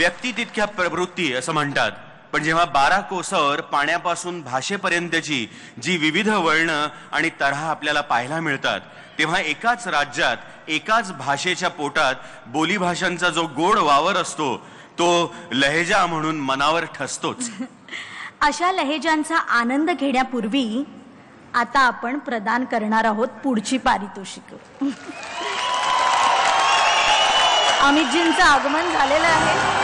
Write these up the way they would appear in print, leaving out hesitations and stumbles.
व्यक्ती तितक्या प्रवृत्ती असं म्हणतात, पण जेव्हा 12 कोसर पाण्यापासून भाषेपर्यंतची जी विविध वळणं आणि तऱ्हा आपल्याला पाहायला मिळतात, तेव्हा एकाच राज्यात एकाच भाषेच्या पोटात बोलीभाषांचा जो गोड वावर असतो तो लहेजा म्हणून मनावर ठसतोच. अशा लहेजांचा आनंद घेण्यापूर्वी आता आपण प्रदान करणार आहोत पुढची पारितोषिक. अमितजींचं आगमन झालेलं आहे.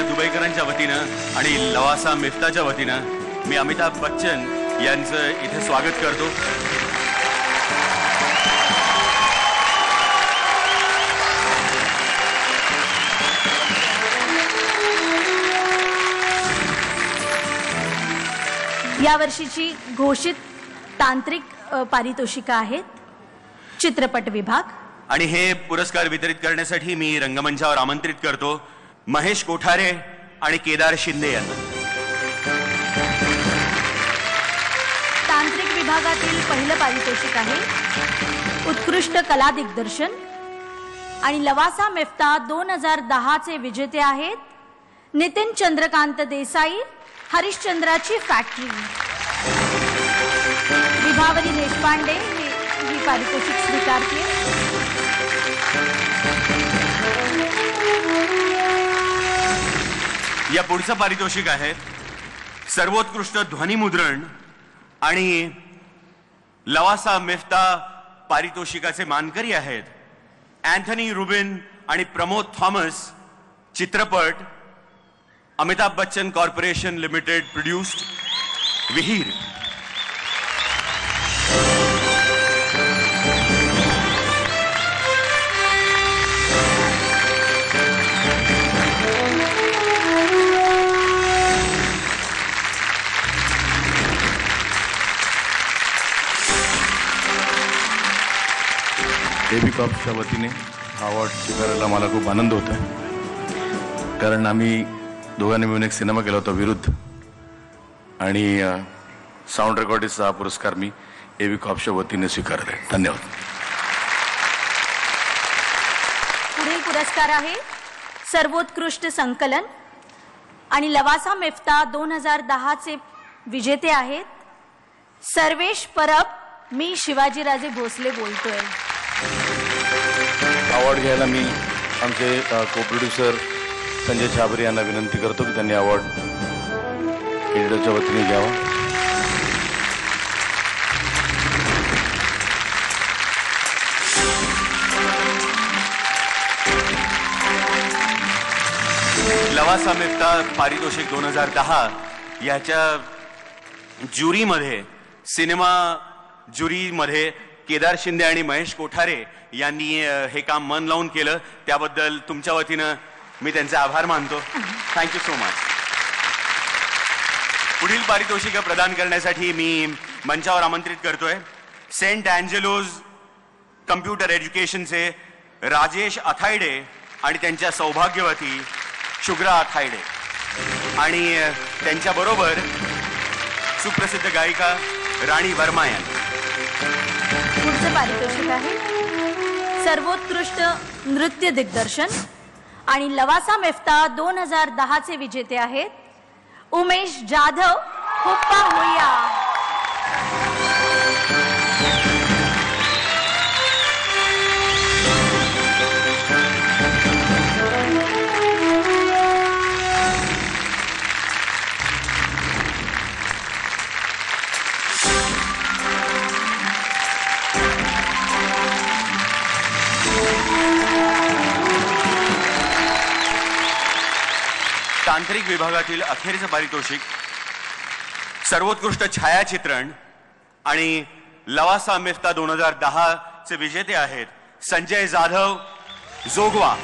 दुबईकरांच्या वतीनं आणि लवासा मिफ्ताच्या वतीनं मी अमिताभ बच्चन यांचं इथे स्वागत करतो. या वर्षीची घोषित तांत्रिक पारितोषिका आहेत चित्रपट विभाग. आणि हे पुरस्कार वितरित करण्यासाठी मी रंगमंचावर आमंत्रित करतो महेश कोठारे आणि केदार शिंदे यांना. तांत्रिक विभागातील पहिलं पारितोषिक आहे उत्कृष्ट कला दिग्दर्शन आणि लवासा मिफ्ता 2010 चे विजेते आहेत नितीन चंद्रकांत देसाई, हरिश्चंद्राची फॅक्टरी. विभावरी देशपांडे ही पारितोषिक स्वीकारते. या पुढचं पारितोषिक आहे सर्वोत्कृष्ट ध्वनिमुद्रण आणि लवासा मिफ्ता पारितोषिकाचे मानकरी आहेत अँथनी रुबिन आणि प्रमोद थॉमस. चित्रपट Amitabh Bachchan corporation limited produced विहीर. एबी कॉर्प्सच्या वतीने हा अवॉर्ड स्वीकारायला मला खूप आनंद होता, कारण आम्ही दोघांनी मिळून एक सिनेमा केला होता विरुद्ध, आणि साऊंड रेकॉर्डिंगचा हा पुरस्कार मी एबी कॉर्प्सच्या वतीने स्वीकारला आहे. धन्यवाद. पुढील पुरस्कार आहे सर्वोत्कृष्ट संकलन आणि लवासा मिफ्ता 2010 चे विजेते आहेत सर्वेश परब. मी शिवाजीराजे भोसले बोलतोय. अवॉर्ड घ्यायला मी आमचे को प्रोड्युसर संजय छाबरे यांना विनंती करतो की त्यांनी अवॉर्ड एडिटरच्या वतीने घ्यावा. लवासा मिफ्ता पारितोषिक 2010 याच्या ज्युरीमध्ये सिनेमा ज्युरीमध्ये केदार शिंदे आणि महेश कोठारे यांनी हे काम मन लावून केलं, त्याबद्दल तुमच्या वतीनं मी त्यांचे आभार मानतो. Thank you so much. पुढील पारितोषिक प्रदान करण्यासाठी मी मंचावर आमंत्रित करतोय सेंट अँजेलोज कम्प्युटर एज्युकेशनचे राजेश अथायडे आणि त्यांच्या सौभाग्यवती शुभ्रा अथायडे आणि त्यांच्याबरोबर सुप्रसिद्ध गायिका राणी वर्मा यांनी. पुढचं पारितोषिक आहे सर्वोत्कृष्ट नृत्य दिग्दर्शन आणि लवासा मिफ्ता 2010 चे विजेते आहेत उमेश जाधव. हुप्पा होया. तांत्रिक विभागातील अखेरचं पारितोषिक सर्वोत्कृष्ट छायाचित्रण आणि लवासा मिफ्ता 2010 चे विजेते आहेत संजय जाधव जोगवा.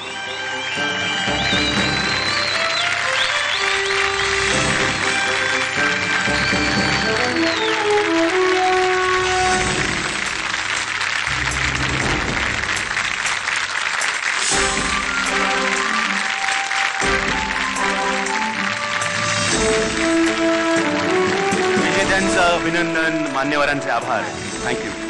सगळ्यांचं अभिनंदन, मान्यवरांचे आभार. थँक्यू.